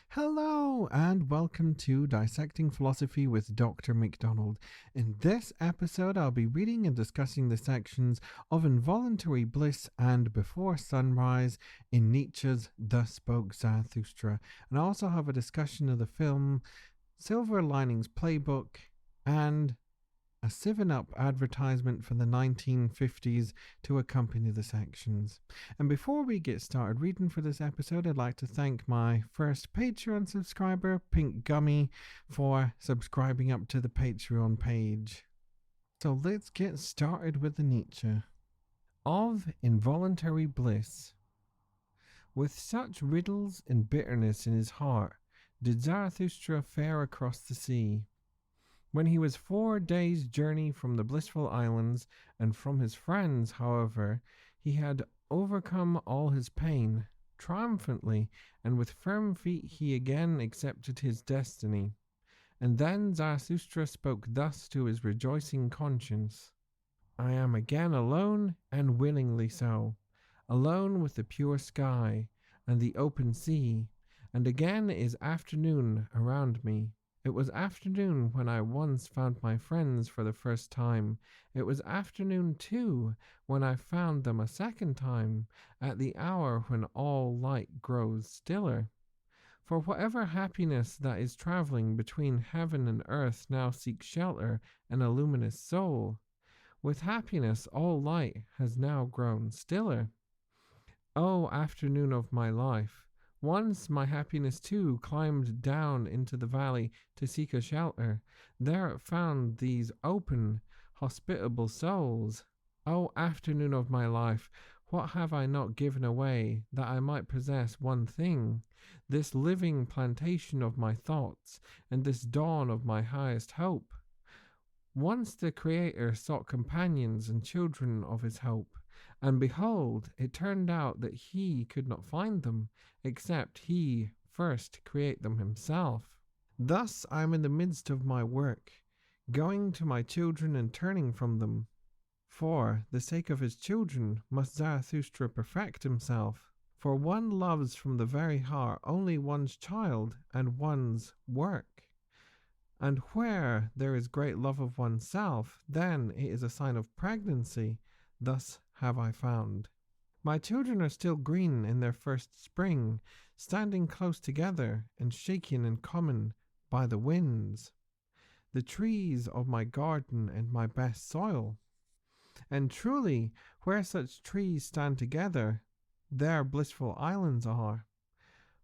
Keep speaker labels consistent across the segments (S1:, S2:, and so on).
S1: Hello and welcome to Dissecting Philosophy with Dr. McDonald. In this episode, I'll be reading and discussing the sections of Involuntary Bliss and Before Sunrise in Nietzsche's Thus Spoke Zarathustra. And I also have a discussion of the film Silver Linings Playbook and a 7-Up advertisement from the 1950s to accompany the sections. And before we get started reading for this episode, I'd like to thank my first Patreon subscriber, Pink Gummy, for subscribing up to the Patreon page. So let's get started with the Nietzsche. Of Involuntary Bliss. With such riddles and bitterness in his heart did Zarathustra fare across the sea. When he was 4 days' journey from the blissful islands and from his friends, however, he had overcome all his pain. Triumphantly and with firm feet he again accepted his destiny. And then Zarathustra spoke thus to his rejoicing conscience: I am again alone, and willingly so, alone with the pure sky and the open sea, and again it is afternoon around me. It was afternoon when I once found my friends for the first time. It was afternoon, too, when I found them a second time, at the hour when all light grows stiller. For whatever happiness that is travelling between heaven and earth now seeks shelter in a luminous soul. With happiness all light has now grown stiller. O afternoon of my life! Once my happiness too climbed down into the valley to seek a shelter. There it found these open, hospitable souls. O afternoon of my life, what have I not given away that I might possess one thing, this living plantation of my thoughts, and this dawn of my highest hope? Once the Creator sought companions and children of his hope, and behold, it turned out that he could not find them, except he first create them himself. Thus I am in the midst of my work, going to my children and turning from them. For the sake of his children must Zarathustra perfect himself. For one loves from the very heart only one's child and one's work. And where there is great love of oneself, then it is a sign of pregnancy. Thus have I found. My children are still green in their first spring, standing close together and shaken in common by the winds, the trees of my garden and my best soil. And truly, where such trees stand together, there blissful islands are.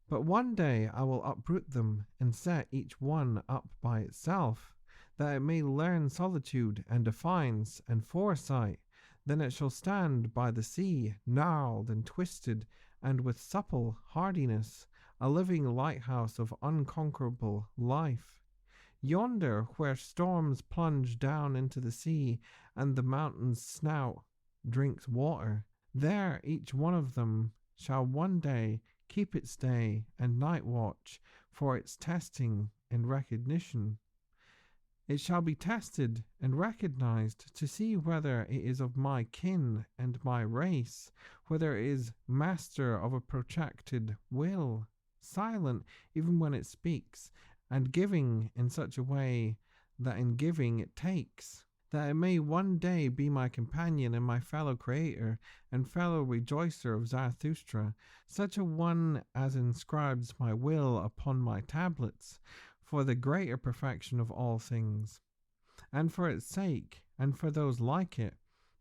S1: But one day I will uproot them and set each one up by itself, that it may learn solitude and defiance and foresight. Then it shall stand by the sea, gnarled and twisted, and with supple hardiness, a living lighthouse of unconquerable life. Yonder, where storms plunge down into the sea, and the mountain's snout drinks water, there each one of them shall one day keep its day and night watch for its testing and recognition. It shall be tested and recognized to see whether it is of my kin and my race, whether it is master of a protracted will, silent even when it speaks, and giving in such a way that in giving it takes, that it may one day be my companion and my fellow creator and fellow rejoicer of Zarathustra, such a one as inscribes my will upon my tablets, for the greater perfection of all things. And for its sake, and for those like it,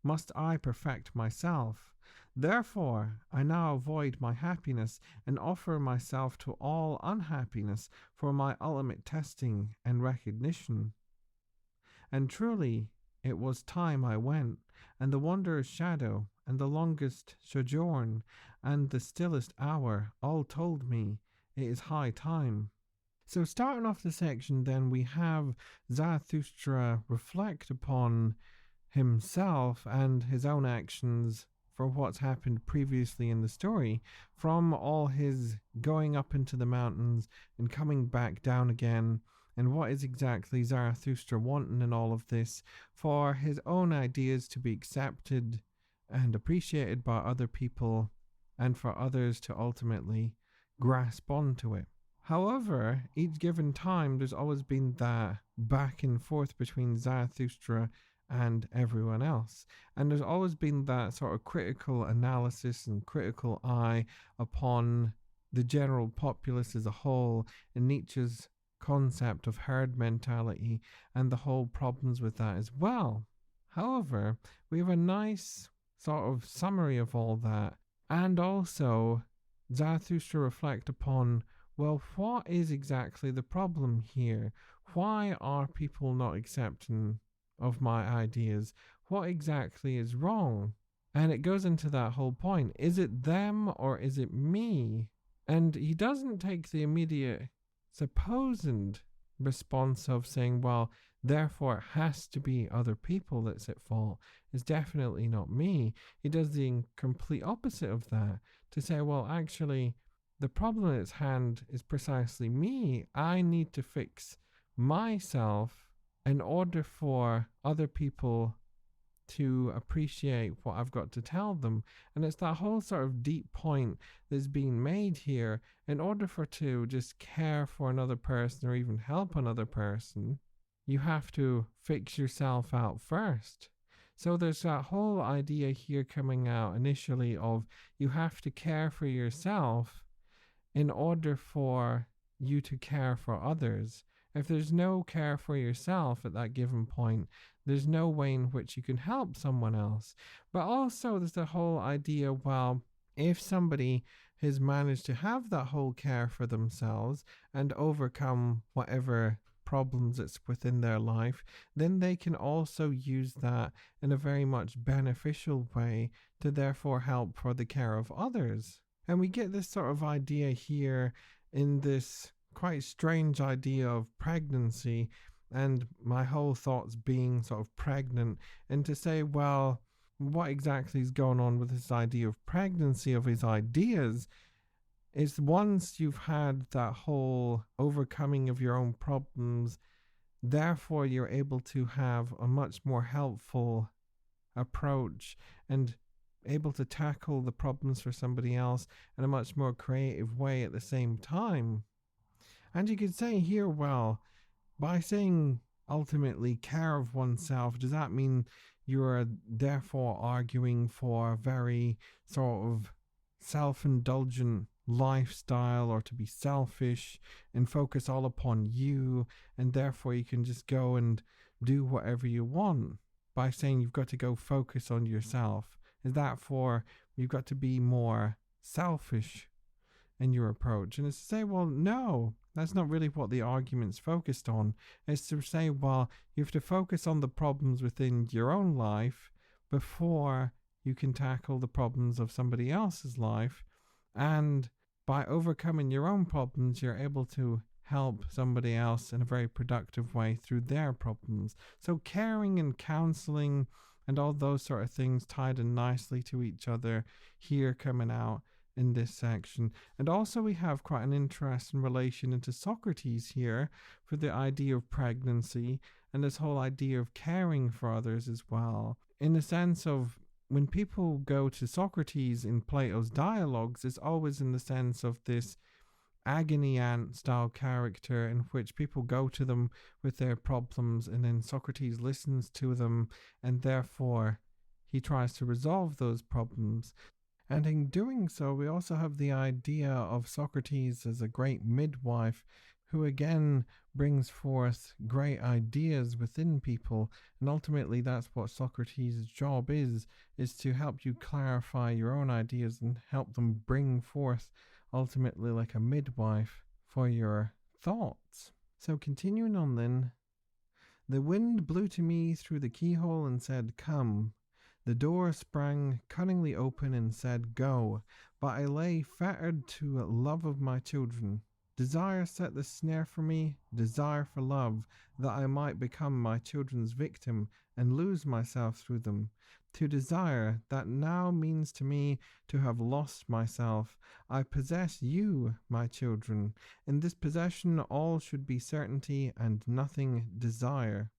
S1: must I perfect myself. Therefore I now avoid my happiness, and offer myself to all unhappiness for my ultimate testing and recognition. And truly it was time I went, and the wanderer's shadow, and the longest sojourn, and the stillest hour, all told me it is high time. So starting off the section, then we have Zarathustra reflect upon himself and his own actions for what's happened previously in the story, from all his going up into the mountains and coming back down again, and what is exactly Zarathustra wanting in all of this, for his own ideas to be accepted and appreciated by other people, and for others to ultimately grasp onto it. However, each given time, there's always been that back and forth between Zarathustra and everyone else. And there's always been that sort of critical analysis and critical eye upon the general populace as a whole, in Nietzsche's concept of herd mentality and the whole problems with that as well. However, we have a nice sort of summary of all that, and also Zarathustra reflect upon, well, what is exactly the problem here? Why are people not accepting of my ideas? What exactly is wrong? And it goes into that whole point. Is it them or is it me? And he doesn't take the immediate supposed response of saying, well, therefore it has to be other people that's at fault. It's definitely not me. He does the complete opposite of that, to say, well, actually, the problem at hand is precisely me. I need to fix myself in order for other people to appreciate what I've got to tell them. And it's that whole sort of deep point that's being made here. In order for to just care for another person or even help another person, you have to fix yourself out first. So there's that whole idea here coming out initially of you have to care for yourself in order for you to care for others. If there's no care for yourself at that given point, there's no way in which you can help someone else. But also there's the whole idea, well, if somebody has managed to have that whole care for themselves and overcome whatever problems that's within their life, then they can also use that in a very much beneficial way to therefore help for the care of others. And we get this sort of idea here in this quite strange idea of pregnancy, and my whole thoughts being sort of pregnant, and to say, well, what exactly is going on with this idea of pregnancy of his ideas is once you've had that whole overcoming of your own problems, therefore you're able to have a much more helpful approach and able to tackle the problems for somebody else in a much more creative way at the same time. And you could say here, well, by saying ultimately care of oneself, does that mean you're therefore arguing for a very sort of self-indulgent lifestyle, or to be selfish and focus all upon you, and therefore you can just go and do whatever you want by saying you've got to go focus on yourself? Is that for you've got to be more selfish in your approach? And it's to say, well, no, that's not really what the argument's focused on. It's to say, well, you have to focus on the problems within your own life before you can tackle the problems of somebody else's life. And by overcoming your own problems, you're able to help somebody else in a very productive way through their problems. So caring and counseling and all those sort of things tied in nicely to each other here coming out in this section. And also we have quite an interesting relation into Socrates here for the idea of pregnancy and this whole idea of caring for others as well, in the sense of when people go to Socrates in Plato's dialogues, it's always in the sense of this agony aunt style character in which people go to them with their problems, and then Socrates listens to them, and therefore he tries to resolve those problems. And in doing so, we also have the idea of Socrates as a great midwife who again brings forth great ideas within people. And ultimately that's what Socrates' job is to help you clarify your own ideas and help them bring forth ultimately like a midwife for your thoughts. So continuing on then, the wind blew to me through the keyhole and said, "Come." The door sprang cunningly open and said, "Go." But I lay fettered to love of my children. Desire set the snare for me, desire for love, that I might become my children's victim and lose myself through them. To desire, that now means to me to have lost myself. I possess you, my children. In this possession all should be certainty and nothing desire.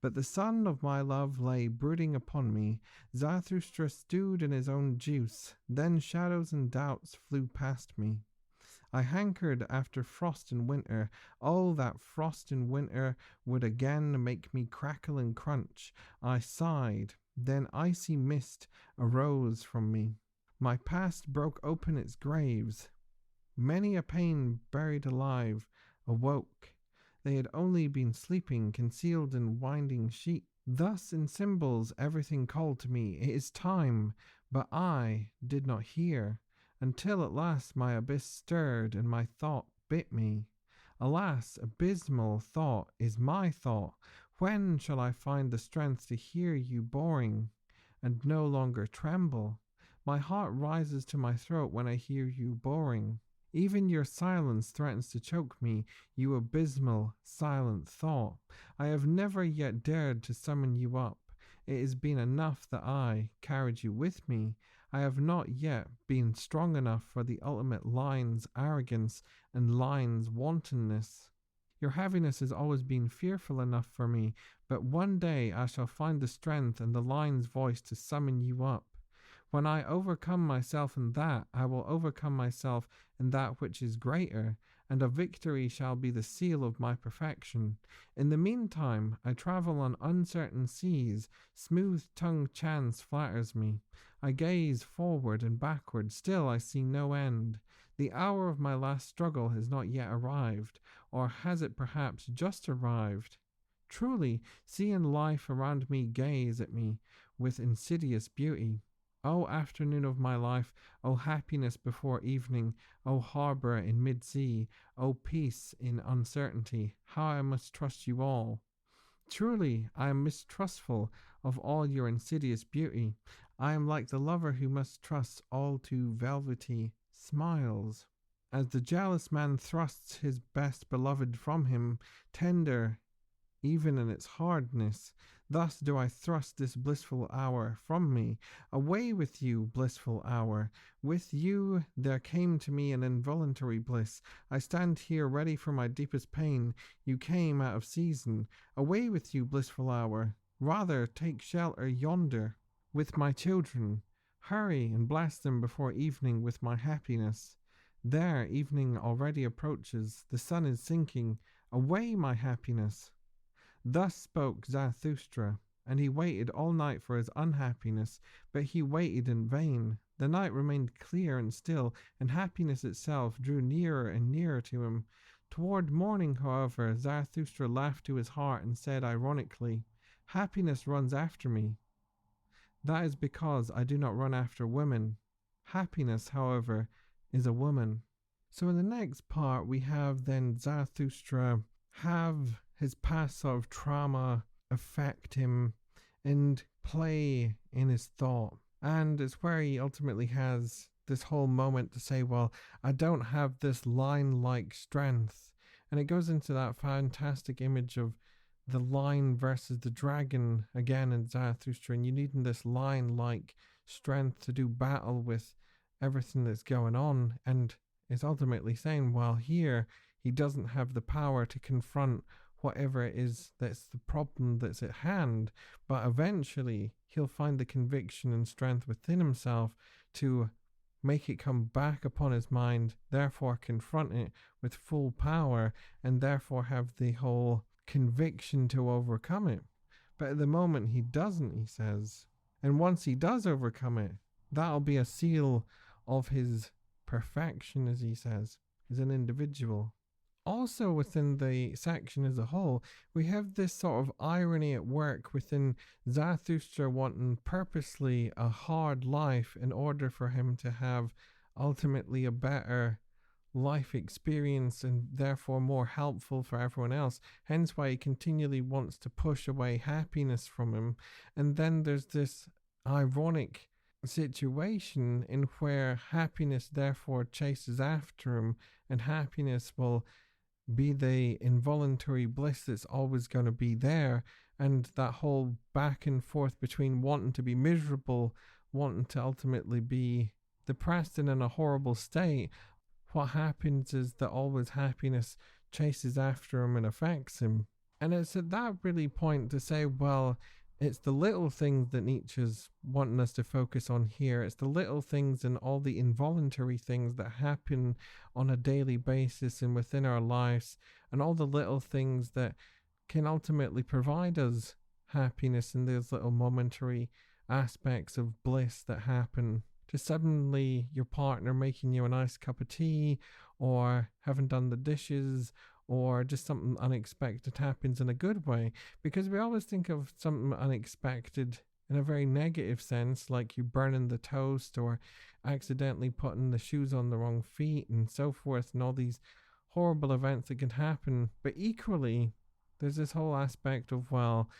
S1: But the sun of my love lay brooding upon me. Zarathustra stewed in his own juice. Then shadows and doubts flew past me. I hankered after frost in winter. Oh, that frost in winter would again make me crackle and crunch. I sighed. Then icy mist arose from me. My past broke open its graves. Many a pain buried alive awoke. They had only been sleeping, concealed in winding sheet. Thus in symbols everything called to me, it is time, but I did not hear, until at last my abyss stirred and my thought bit me. Alas, abysmal thought is my thought. When shall I find the strength to hear you boring, and no longer tremble? My heart rises to my throat when I hear you boring. Even your silence threatens to choke me, you abysmal, silent thought. I have never yet dared to summon you up. It has been enough that I carried you with me. I have not yet been strong enough for the ultimate line's arrogance and line's wantonness. Your heaviness has always been fearful enough for me, but one day I shall find the strength and the line's voice to summon you up. When I overcome myself in that, I will overcome myself in that which is greater, and a victory shall be the seal of my perfection. In the meantime, I travel on uncertain seas. Smooth-tongued chance flatters me. I gaze forward and backward. Still I see no end. The hour of my last struggle has not yet arrived, or has it perhaps just arrived? Truly, sea and life around me gaze at me with insidious beauty. O afternoon of my life, O happiness before evening, O harbour in mid-sea, O peace in uncertainty, how I must trust you all. Truly, I am mistrustful of all your insidious beauty. I am like the lover who must trust all too velvety smiles. As the jealous man thrusts his best beloved from him, tender even in its hardness, thus do I thrust this blissful hour from me. Away with you, blissful hour. With you there came to me an involuntary bliss. I stand here ready for my deepest pain. You came out of season. Away with you, blissful hour. Rather take shelter yonder with my children. Hurry and bless them before evening with my happiness. There evening already approaches. The sun is sinking. Away, my happiness. Thus spoke Zarathustra, and he waited all night for his unhappiness, but he waited in vain. The night remained clear and still, and happiness itself drew nearer and nearer to him. Toward morning, however, Zarathustra laughed to his heart and said ironically, "Happiness runs after me. That is because I do not run after women. Happiness, however, is a woman." So in the next part, we have then Zarathustra have his past sort of trauma affect him and play in his thought. And it's where he ultimately has this whole moment to say, well, I don't have this lion-like strength. And it goes into that fantastic image of the lion versus the dragon again in Zarathustra, and you need this lion-like strength to do battle with everything that's going on. And it's ultimately saying, well, here he doesn't have the power to confront whatever it is that's the problem that's at hand, but eventually he'll find the conviction and strength within himself to make it come back upon his mind, therefore confront it with full power, and therefore have the whole conviction to overcome it. But at the moment he doesn't, he says. And once he does overcome it, that'll be a seal of his perfection, as he says, as an individual. Also within the section as a whole, we have this sort of irony at work within Zarathustra wanting purposely a hard life in order for him to have ultimately a better life experience and therefore more helpful for everyone else. Hence why he continually wants to push away happiness from him. And then there's this ironic situation in where happiness therefore chases after him, and happiness will be the involuntary bliss that's always going to be there, and that whole back and forth between wanting to be miserable, wanting to ultimately be depressed and in a horrible state. What happens is that always happiness chases after him and affects him. And it's at that really point to say, well, it's the little things that Nietzsche's wanting us to focus on here. It's the little things and all the involuntary things that happen on a daily basis and within our lives, and all the little things that can ultimately provide us happiness in those little momentary aspects of bliss that happen. Just suddenly your partner making you a nice cup of tea, or having done the dishes, or just something unexpected happens in a good way. Because we always think of something unexpected in a very negative sense, like you burning the toast or accidentally putting the shoes on the wrong feet and so forth, and all these horrible events that can happen. But equally, there's this whole aspect of, well,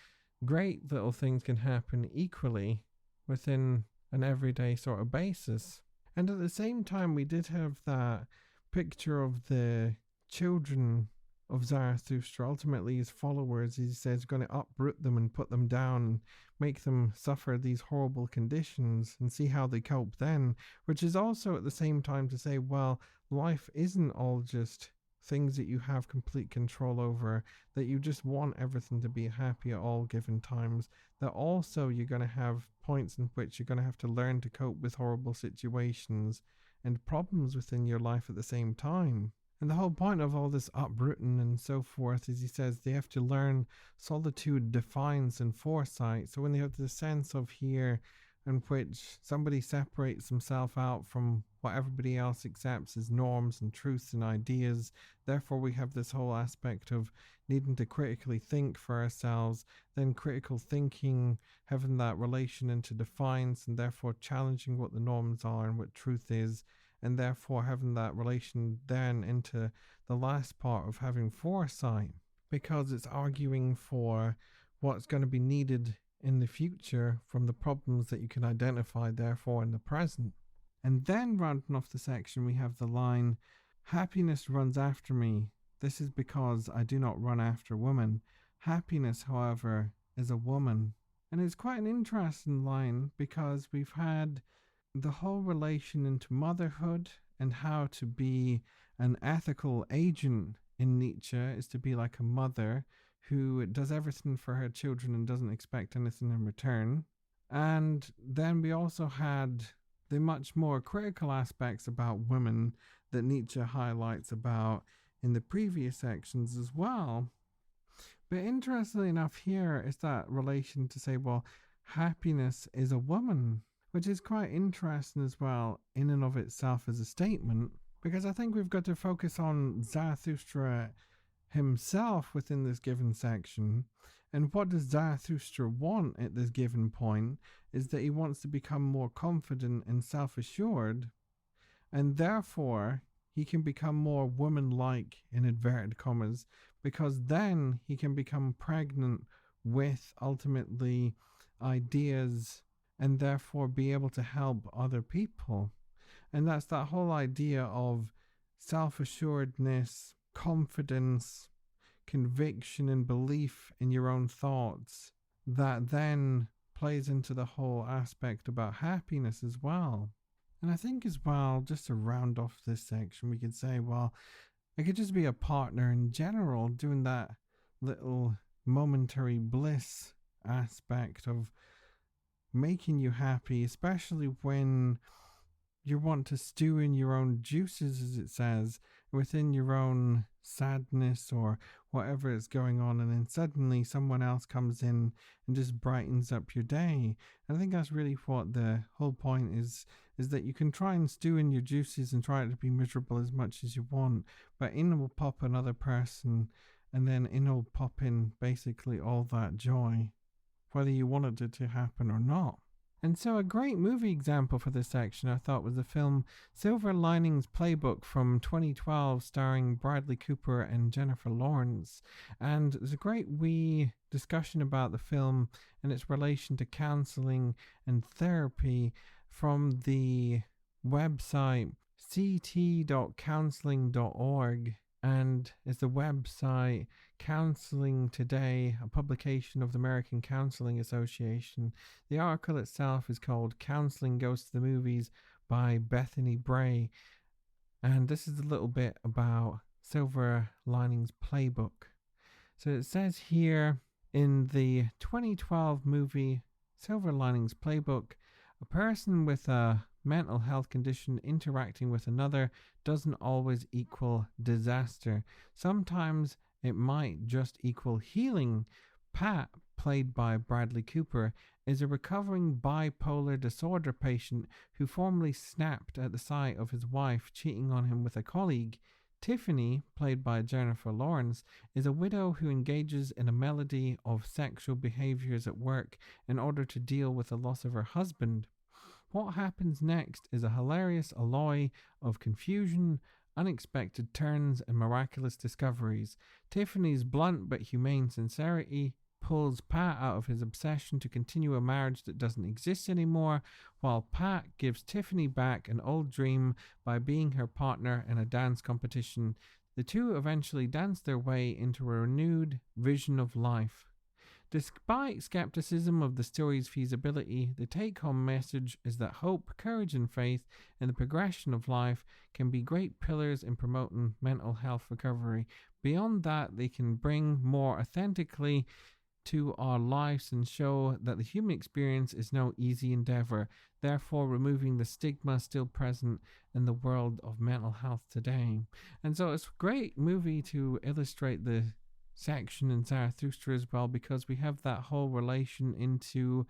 S1: great little things can happen equally within an everyday sort of basis. And at the same time, we did have that picture of the children of Zarathustra, ultimately his followers, he says, going to uproot them and put them down and make them suffer these horrible conditions and see how they cope then, which is also at the same time to say, well, life isn't all just things that you have complete control over, that you just want everything to be happy at all given times, that also you're going to have points in which you're going to have to learn to cope with horrible situations and problems within your life at the same time. And the whole point of all this uprooting and so forth is, he says, they have to learn solitude, defiance, and foresight. So when they have the sense of here in which somebody separates himself out from what everybody else accepts as norms and truths and ideas, therefore we have this whole aspect of needing to critically think for ourselves, then critical thinking, having that relation into defiance, and therefore challenging what the norms are and what truth is, and therefore having that relation then into the last part of having foresight, because it's arguing for what's going to be needed in the future from the problems that you can identify therefore in the present. And then rounding off the section, we have the line, happiness runs after me. This is because I do not run after women. Happiness, however, is a woman. And it's quite an interesting line, because we've had the whole relation into motherhood and how to be an ethical agent in Nietzsche is to be like a mother who does everything for her children and doesn't expect anything in return. And then we also had the much more critical aspects about women that Nietzsche highlights about in the previous sections as well. But interestingly enough, here is that relation to say, well, happiness is a woman, which is quite interesting as well in and of itself as a statement, because I think we've got to focus on Zarathustra himself within this given section. And what does Zarathustra want at this given point is that he wants to become more confident and self-assured, and therefore he can become more woman-like, in inverted commas, because then he can become pregnant with ultimately ideas and therefore be able to help other people. And that's that whole idea of self-assuredness, confidence, conviction, and belief in your own thoughts that then plays into the whole aspect about happiness as well. And I think as well, just to round off this section, we could say, well, it could just be a partner in general doing that little momentary bliss aspect of making you happy, especially when you want to stew in your own juices, as it says, within your own sadness or whatever is going on, and then suddenly someone else comes in and just brightens up your day. And I think that's really what the whole point is that you can try and stew in your juices and try to be miserable as much as you want, but in will pop another person, and then in will pop in basically all that joy, whether you wanted it to happen or not. And so a great movie example for this section, I thought, was the film Silver Linings Playbook from 2012, starring Bradley Cooper and Jennifer Lawrence. And there's a great wee discussion about the film and its relation to counseling and therapy from the website ct.counceling.org. and is the website Counceling Today, a publication of the American Counseling Association. The article itself is called Counseling Goes to the Movies by Bethany Bray, and this is a little bit about Silver Linings Playbook. So it says here, in the 2012 movie Silver Linings Playbook, a person with a mental health condition interacting with another doesn't always equal disaster. Sometimes it might just equal healing. Pat, played by Bradley Cooper, is a recovering bipolar disorder patient who formerly snapped at the sight of his wife cheating on him with a colleague. Tiffany, played by Jennifer Lawrence, is a widow who engages in a melody of sexual behaviors at work in order to deal with the loss of her husband. What happens next is a hilarious alloy of confusion, unexpected turns, and miraculous discoveries. Tiffany's blunt but humane sincerity pulls Pat out of his obsession to continue a marriage that doesn't exist anymore, while Pat gives Tiffany back an old dream by being her partner in a dance competition. The two eventually dance their way into a renewed vision of life. Despite skepticism of the story's feasibility, the take-home message is that hope, courage, and faith in the progression of life can be great pillars in promoting mental health recovery. Beyond that, they can bring more authentically to our lives and show that the human experience is no easy endeavor, therefore removing the stigma still present in the world of mental health today. And so it's a great movie to illustrate the section in Zarathustra as well, because we have that whole relation into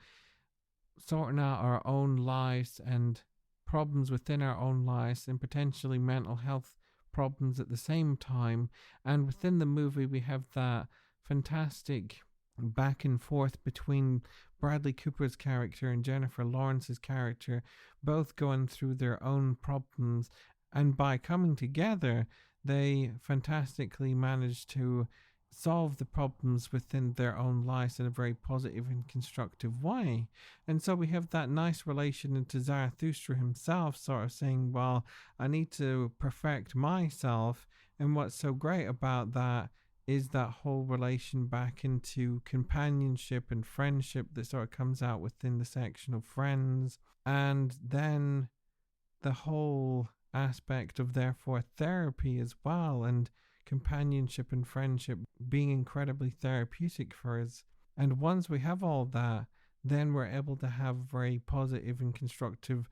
S1: sorting out our own lives and problems within our own lives and potentially mental health problems at the same time. And within the movie we have that fantastic back and forth between Bradley Cooper's character and Jennifer Lawrence's character, both going through their own problems, and by coming together they fantastically manage to solve the problems within their own lives in a very positive and constructive way. And so we have that nice relation into Zarathustra himself sort of saying, well, I need to perfect myself. And what's so great about that is that whole relation back into companionship and friendship that sort of comes out within the section of friends. And then the whole aspect of therefore therapy as well, and companionship and friendship being incredibly therapeutic for us. And once we have all that, then we're able to have a very positive and constructive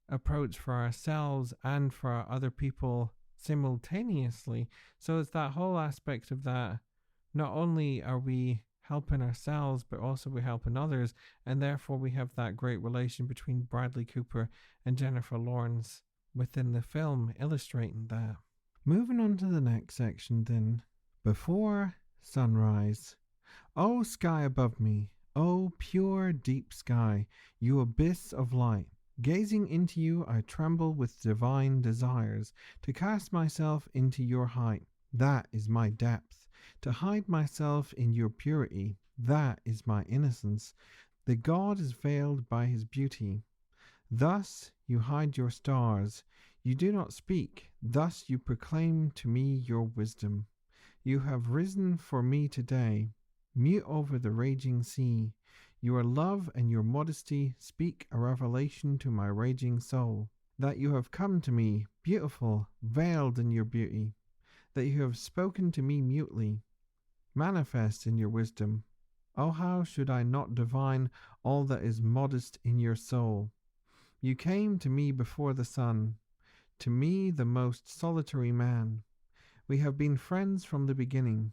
S1: approach for ourselves and for other people simultaneously. So it's that whole aspect of that. Not only are we helping ourselves, but also we're helping others, and therefore we have that great relation between Bradley Cooper and Jennifer Lawrence within the film, illustrating that. Moving on to the next section then. Before sunrise. O sky above me, O pure deep sky, you abyss of light. Gazing into you, I tremble with divine desires, to cast myself into your height. That is my depth. To hide myself in your purity. That is my innocence. The God is veiled by his beauty. Thus you hide your stars. You do not speak. Thus you proclaim to me your wisdom. You have risen for me today, mute over the raging sea. Your love and your modesty speak a revelation to my raging soul, that you have come to me, beautiful, veiled in your beauty, that you have spoken to me mutely, manifest in your wisdom. Oh, how should I not divine all that is modest in your soul? You came to me before the sun, to me the most solitary man. We have been friends from the beginning.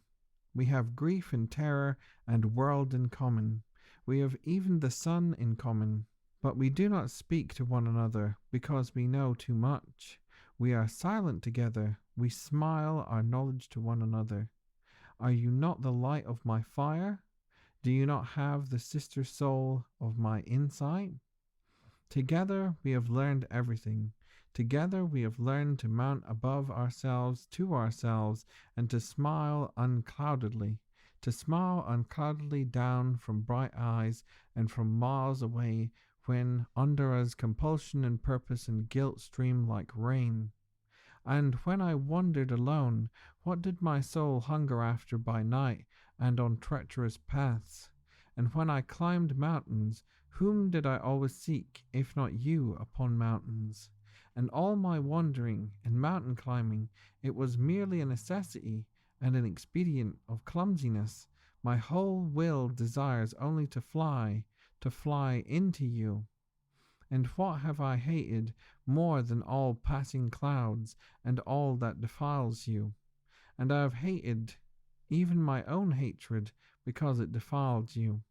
S1: We have grief and terror and world in common. We have even the sun in common, but we do not speak to one another because we know too much. We are silent together. We smile our knowledge to one another. Are you not the light of my fire? Do you not have the sister soul of my insight? Together we have learned everything. Together we have learned to mount above ourselves to ourselves and to smile uncloudedly. To smile uncloudedly down from bright eyes and from miles away, when under us compulsion and purpose and guilt stream like rain. And when I wandered alone, what did my soul hunger after by night and on treacherous paths? And when I climbed mountains, whom did I always seek, if not you, upon mountains? And all my wandering and mountain climbing, it was merely a necessity and an expedient of clumsiness. My whole will desires only to fly into you. And what have I hated more than all passing clouds and all that defiles you? And I have hated even my own hatred because it defiled you.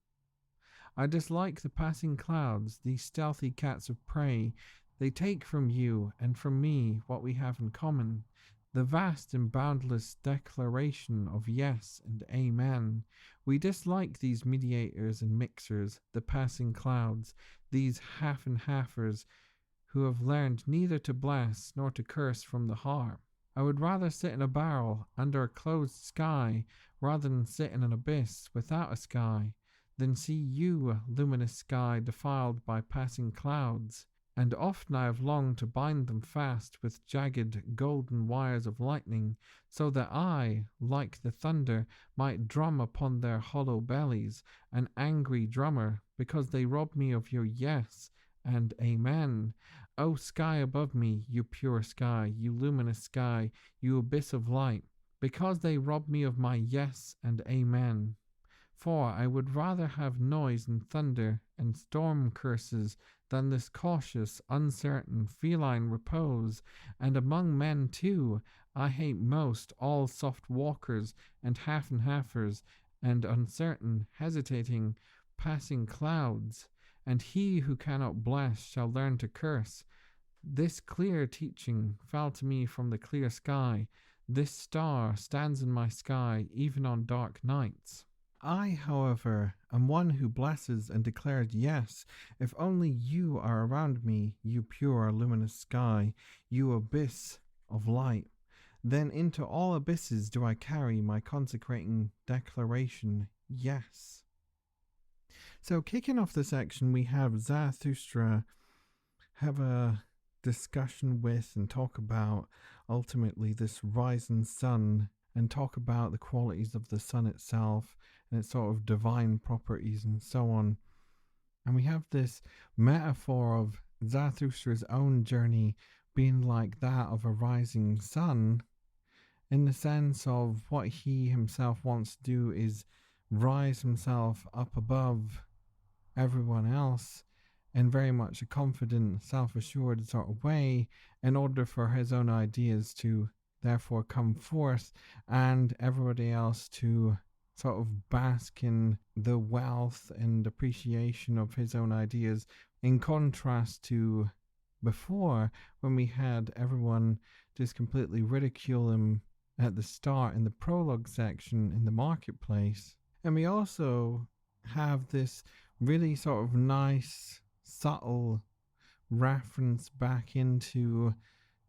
S1: I dislike the passing clouds, these stealthy cats of prey. They take from you and from me what we have in common, the vast and boundless declaration of yes and amen. We dislike these mediators and mixers, the passing clouds, these half and halfers who have learned neither to bless nor to curse from the heart. I would rather sit in a barrel under a closed sky rather than sit in an abyss without a sky, than see you, luminous sky, defiled by passing clouds. And often I have longed to bind them fast with jagged golden wires of lightning, so that I, like the thunder, might drum upon their hollow bellies, an angry drummer, because they rob me of your yes and amen. O sky above me, you pure sky, you luminous sky, you abyss of light, because they rob me of my yes and amen. For I would rather have noise and thunder and storm curses than this cautious, uncertain, feline repose. And among men too, I hate most all soft walkers and half and halfers and uncertain, hesitating, passing clouds. And he who cannot bless shall learn to curse. This clear teaching fell to me from the clear sky. This star stands in my sky even on dark nights. I, however, am one who blesses and declares yes, if only you are around me, you pure luminous sky, you abyss of light. Then into all abysses do I carry my consecrating declaration, yes. So kicking off the section, we have Zarathustra have a discussion with and talk about ultimately this rising sun and talk about the qualities of the sun itself and its sort of divine properties and so on. And we have this metaphor of Zarathustra's own journey being like that of a rising sun, in the sense of what he himself wants to do is rise himself up above everyone else in very much a confident, self-assured sort of way, in order for his own ideas to therefore come forth and everybody else to sort of bask in the wealth and appreciation of his own ideas, in contrast to before, when we had everyone just completely ridicule him at the start in the prologue section in the marketplace. And we also have this really sort of nice, subtle reference back into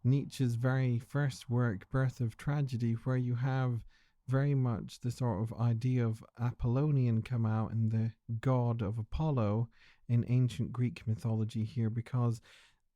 S1: Nietzsche's very first work, Birth of Tragedy, where you have very much the sort of idea of Apollonian come out and the god of Apollo in ancient Greek mythology here, because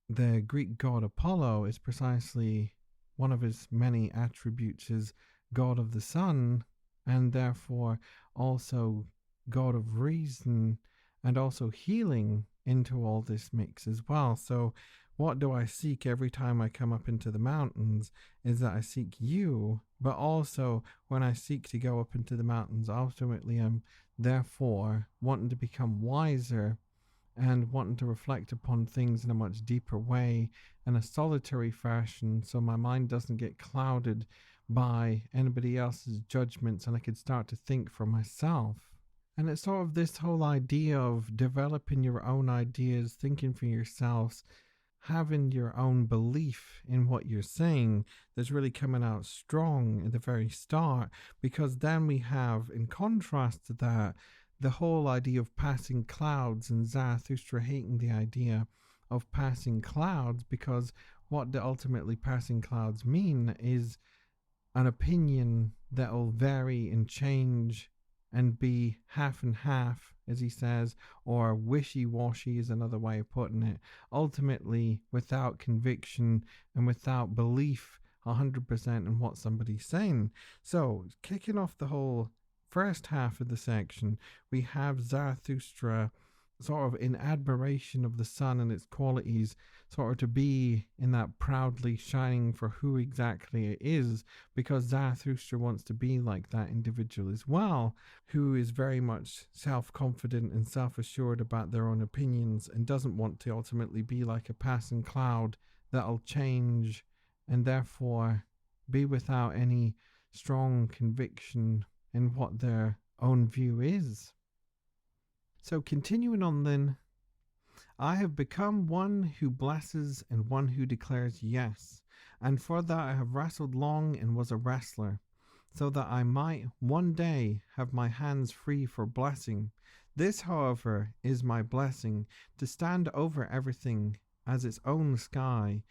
S1: the Greek god Apollo is precisely one of his many attributes is god of the sun, and therefore also god of reason and also healing into all this mix as well. So what do I seek every time I come up into the mountains is that I seek you, but also when I seek to go up into the mountains, ultimately I'm therefore wanting to become wiser and wanting to reflect upon things in a much deeper way in a solitary fashion, so my mind doesn't get clouded by anybody else's judgments and I could start to think for myself. And it's sort of this whole idea of developing your own ideas, thinking for yourselves, having your own belief in what you're saying that's really coming out strong at the very start, because then we have, in contrast to that, the whole idea of passing clouds and Zarathustra hating the idea of passing clouds, because what the ultimately passing clouds mean is an opinion that will vary and change and be half and half, as he says, or wishy-washy is another way of putting it, ultimately without conviction and without belief 100% in what somebody's saying. So, kicking off the whole first half of the section, we have Zarathustra sort of in admiration of the sun and its qualities, sort of to be in that proudly shining for who exactly it is, because Zarathustra wants to be like that individual as well, who is very much self-confident and self-assured about their own opinions and doesn't want to ultimately be like a passing cloud that'll change and therefore be without any strong conviction in what their own view is. So continuing on then, I have become one who blesses and one who declares yes, and for that I have wrestled long and was a wrestler, so that I might one day have my hands free for blessing. This, however, is my blessing, to stand over everything as its own sky,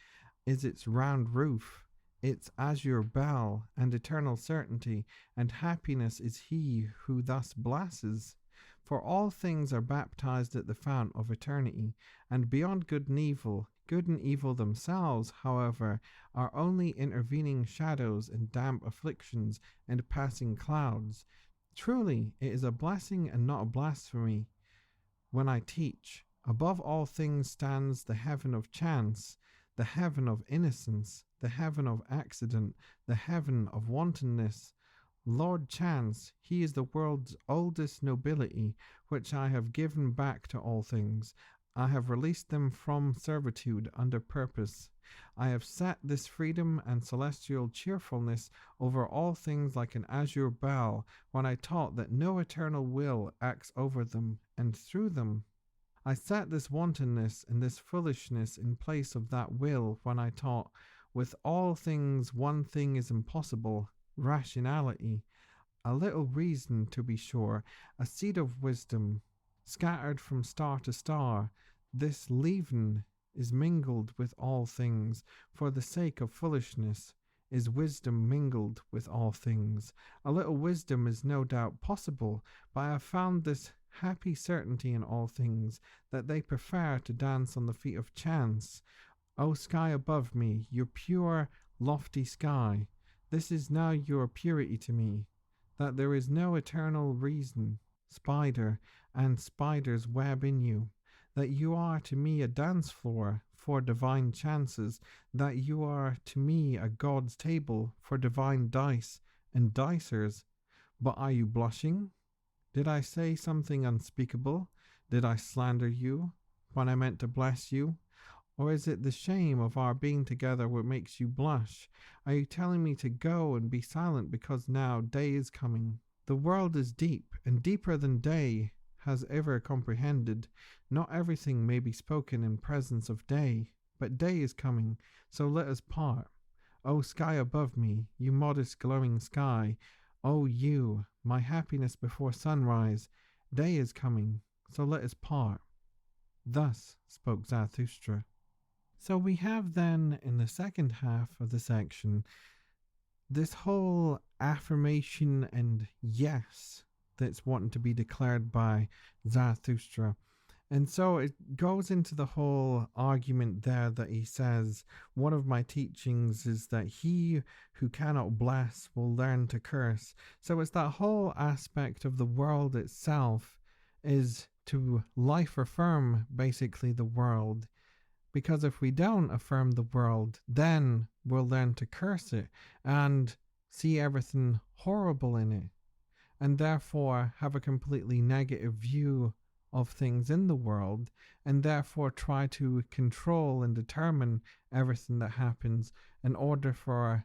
S1: is its round roof, its azure bell, and eternal certainty, and happiness is he who thus blesses. For all things are baptized at the fount of eternity, and beyond good and evil themselves, however, are only intervening shadows and damp afflictions and passing clouds. Truly, it is a blessing and not a blasphemy when I teach. Above all things stands the heaven of chance, the heaven of innocence, the heaven of accident, the heaven of wantonness. Lord Chance, he is the world's oldest nobility, which I have given back to all things. I have released them from servitude under purpose. I have set this freedom and celestial cheerfulness over all things like an azure bell, when I taught that no eternal will acts over them and through them. I set this wantonness and this foolishness in place of that will, when I taught, with all things one thing is impossible, rationality, a little reason to be sure, a seed of wisdom, scattered from star to star. This leaven is mingled with all things, for the sake of foolishness is wisdom mingled with all things. A little wisdom is no doubt possible, but I have found this happy certainty in all things, that they prefer to dance on the feet of chance. O sky above me, your pure, lofty sky, this is now your purity to me, that there is no eternal reason, spider, and spider's web in you, that you are to me a dance floor for divine chances, that you are to me a god's table for divine dice and dicers. But are you blushing? Did I say something unspeakable? Did I slander you when I meant to bless you? Or is it the shame of our being together what makes you blush? Are you telling me to go and be silent because now day is coming? The world is deep, and deeper than day has ever comprehended. Not everything may be spoken in presence of day, but day is coming, so let us part. O sky above me, you modest glowing sky, O you, my happiness before sunrise, day is coming, so let us part. Thus spoke Zarathustra. So we have then, in the second half of the section, this whole affirmation and yes that's wanting to be declared by Zarathustra. And so it goes into the whole argument there that he says, one of my teachings is that he who cannot bless will learn to curse. So it's that whole aspect of the world itself is to life affirm basically the world. Because if we don't affirm the world, then we'll learn to curse it and see everything horrible in it, and therefore have a completely negative view of things in the world, and therefore try to control and determine everything that happens in order for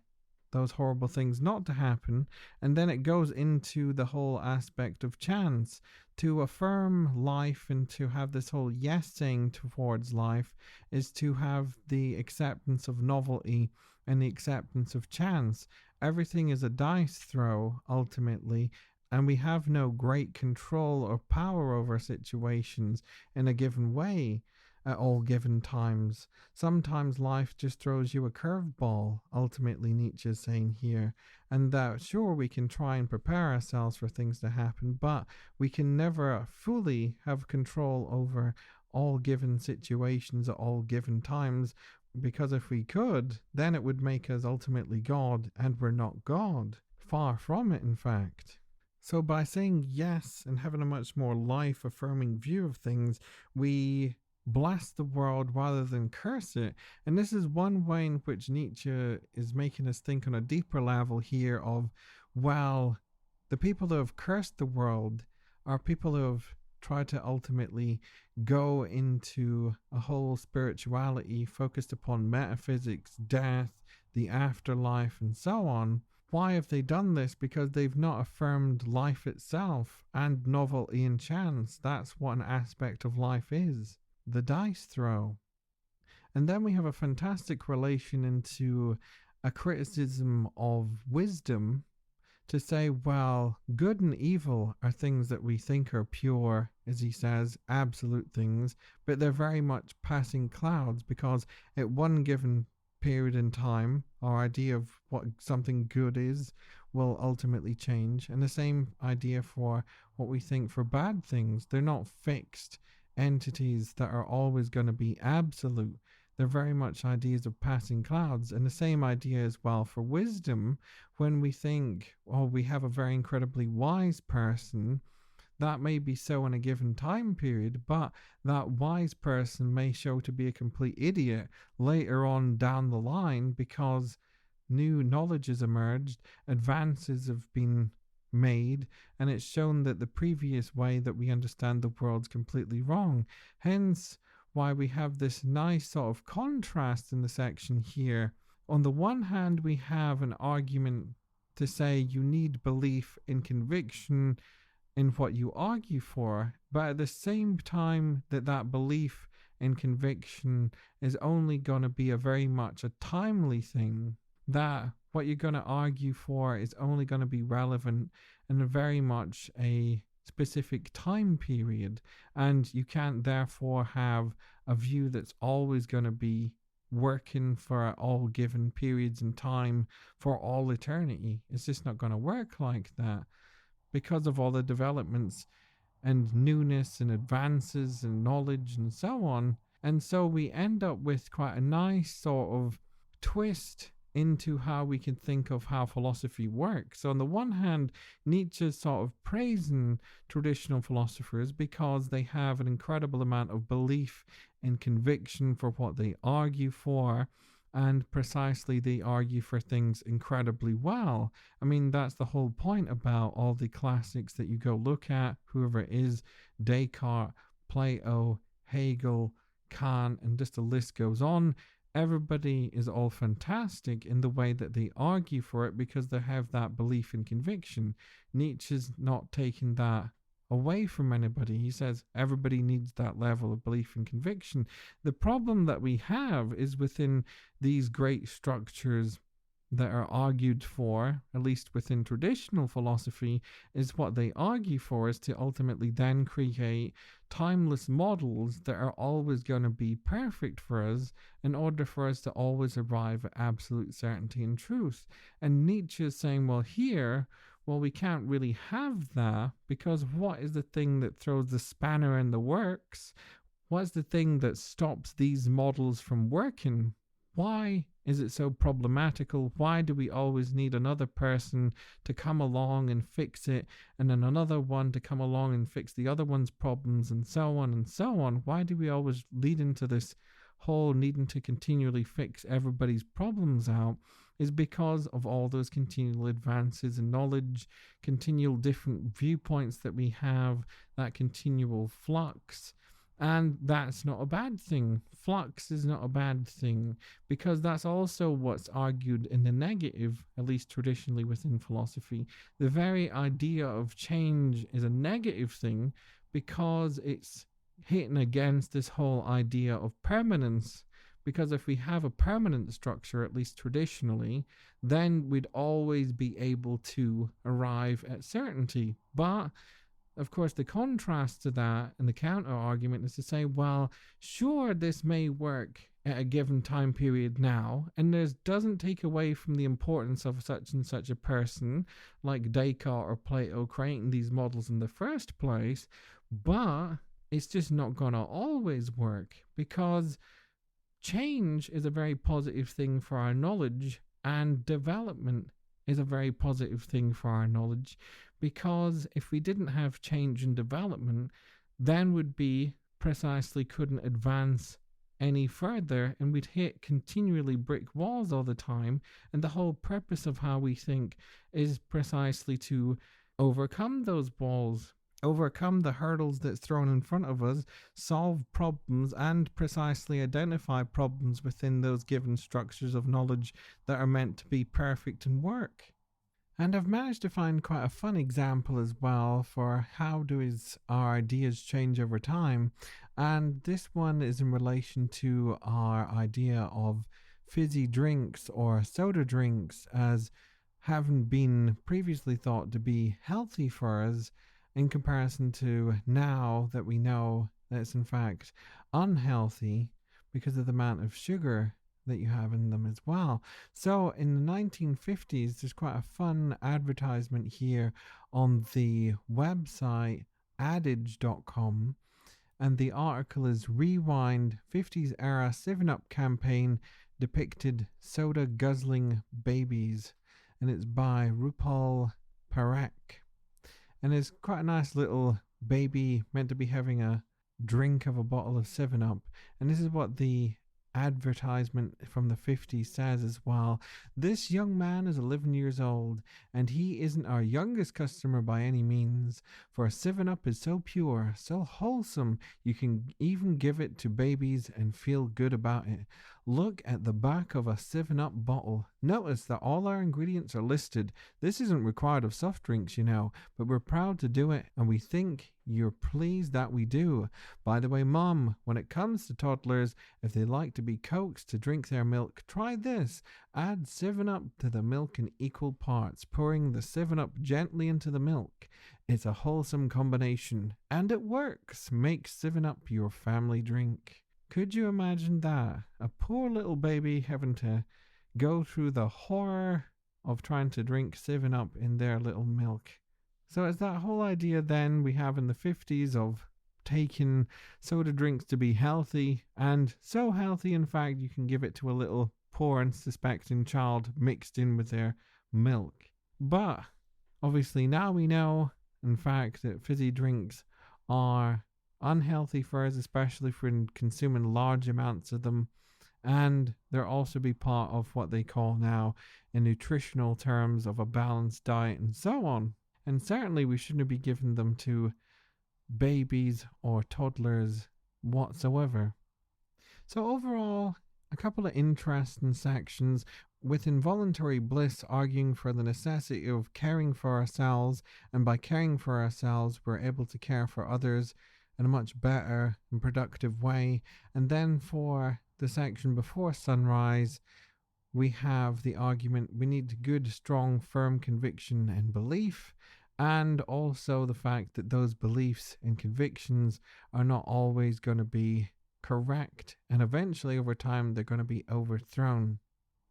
S1: those horrible things not to happen. And then it goes into the whole aspect of chance. To affirm life and to have this whole yes saying towards life is to have the acceptance of novelty and the acceptance of chance. Everything is a dice throw ultimately, and we have no great control or power over situations in a given way at all given times. Sometimes life just throws you a curveball, ultimately Nietzsche is saying here, and that sure we can try and prepare ourselves for things to happen, but we can never fully have control over all given situations at all given times. Because if we could, then it would make us ultimately God, and we're not God. Far from it, in fact. So by saying yes and having a much more life-affirming view of things, we bless the world rather than curse it. And this is one way in which Nietzsche is making us think on a deeper level here of, well, the people who have cursed the world are people who have tried to ultimately go into a whole spirituality focused upon metaphysics, death, the afterlife, and so on. Why have they done this? Because they've not affirmed life itself and novelty and chance. That's what an aspect of life is. The dice throw. And then we have a fantastic relation into a criticism of wisdom to say, well, good and evil are things that we think are pure, as he says, absolute things, but they're very much passing clouds because at one given period in time, our idea of what something good is will ultimately change. And the same idea for what we think for bad things. They're not fixed entities that are always going to be absolute. They're very much ideas of passing clouds. And the same idea as well for wisdom. When we think, oh, we have a very incredibly wise person, that may be so in a given time period, but that wise person may show to be a complete idiot later on down the line because new knowledge has emerged, advances have been made, and it's shown that the previous way that we understand the world's completely wrong. Hence why we have this nice sort of contrast in the section here. On the one hand, we have an argument to say you need belief in conviction in what you argue for, but at the same time that belief in conviction is only going to be a very much a timely thing, that what you're going to argue for is only going to be relevant in a very much a specific time period, and you can't therefore have a view that's always going to be working for all given periods in time for all eternity. It's just not going to work like that because of all the developments and newness and advances and knowledge and so on. And so we end up with quite a nice sort of twist into how we can think of how philosophy works. So on the one hand, Nietzsche's sort of praising traditional philosophers because they have an incredible amount of belief and conviction for what they argue for, and precisely they argue for things incredibly well. I mean, that's the whole point about all the classics that you go look at, whoever it is, Descartes, Plato, Hegel, Kant, and just the list goes on. Everybody is all fantastic in the way that they argue for it because they have that belief and conviction. Nietzsche's not taking that away from anybody. He says everybody needs that level of belief and conviction. The problem that we have is within these great structures that are argued for, at least within traditional philosophy, is what they argue for is to ultimately then create timeless models that are always going to be perfect for us in order for us to always arrive at absolute certainty and truth. And Nietzsche is saying, well, here, well, we can't really have that because what is the thing that throws the spanner in the works? What's the thing that stops these models from working? Why is it so problematical? Why do we always need another person to come along and fix it, and then another one to come along and fix the other one's problems, and so on and so on? Why do we always lead into this whole needing to continually fix everybody's problems out? Is because of all those continual advances in knowledge, continual different viewpoints that we have, that continual flux. And that's not a bad thing. Flux is not a bad thing because that's also what's argued in the negative, at least traditionally within philosophy. The very idea of change is a negative thing because it's hitting against this whole idea of permanence. Because if we have a permanent structure, at least traditionally, then we'd always be able to arrive at certainty. But of course, the contrast to that and the counter argument is to say, well, sure, this may work at a given time period now, and this doesn't take away from the importance of such and such a person like Descartes or Plato creating these models in the first place, but it's just not going to always work because change is a very positive thing for our knowledge, and development is a very positive thing for our knowledge, because if we didn't have change and development, then would be precisely couldn't advance any further, and we'd hit continually brick walls all the time. And the whole purpose of how we think is precisely to overcome those walls, overcome the hurdles that's thrown in front of us, solve problems, and precisely identify problems within those given structures of knowledge that are meant to be perfect and work. And I've managed to find quite a fun example as well for how our ideas change over time. And this one is in relation to our idea of fizzy drinks or soda drinks as having been previously thought to be healthy for us, in comparison to now that we know that it's in fact unhealthy because of the amount of sugar that you have in them as well. So in the 1950s, there's quite a fun advertisement here on the website adage.com, and the article is Rewind 50s Era 7-Up Campaign Depicted Soda Guzzling Babies, and it's by Rupal, Parekh. And it's quite a nice little baby meant to be having a drink of a bottle of 7-Up. And this is what the advertisement from the 50s says as well. This young man is 11 years old, and he isn't our youngest customer by any means, for a 7-Up is so pure, so wholesome, you can even give it to babies and feel good about it. Look at the back of a 7-Up bottle. Notice that all our ingredients are listed. This isn't required of soft drinks, you know, but we're proud to do it, and we think you're pleased that we do. By the way, Mom, when it comes to toddlers, if they like to be coaxed to drink their milk, try this. Add 7-Up to the milk in equal parts, pouring the 7-Up gently into the milk. It's a wholesome combination, and it works. Make 7-Up your family drink. Could you imagine that? A poor little baby having to go through the horror of trying to drink 7-Up in their little milk. So it's that whole idea then we have in the 50s of taking soda drinks to be healthy, and so healthy in fact you can give it to a little poor and suspecting child mixed in with their milk. But obviously now we know in fact that fizzy drinks are unhealthy for us, especially for consuming large amounts of them, and they're also be part of what they call now in nutritional terms of a balanced diet and so on. And certainly we shouldn't be giving them to babies or toddlers whatsoever. So overall, a couple of interesting sections, with Involuntary Bliss arguing for the necessity of caring for ourselves, and by caring for ourselves we're able to care for others in a much better and productive way. And then for the section before sunrise, we have the argument we need good, strong, firm conviction and belief, and also the fact that those beliefs and convictions are not always going to be correct, and eventually over time they're going to be overthrown.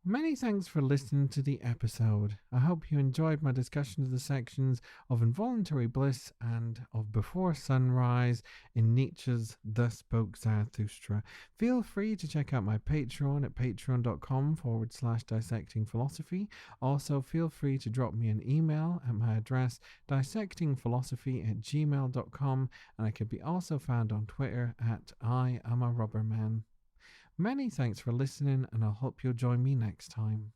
S1: Many thanks for listening to the episode. I hope you enjoyed my discussion of the sections of Involuntary Bliss and of Before Sunrise in Nietzsche's Thus Spoke Zarathustra. Feel free to check out my Patreon at patreon.com/dissectingphilosophy. Also, feel free to drop me an email at my address dissectingphilosophy@gmail.com, and I can be also found on Twitter at I am a rubberman. Many thanks for listening, and I hope you'll join me next time.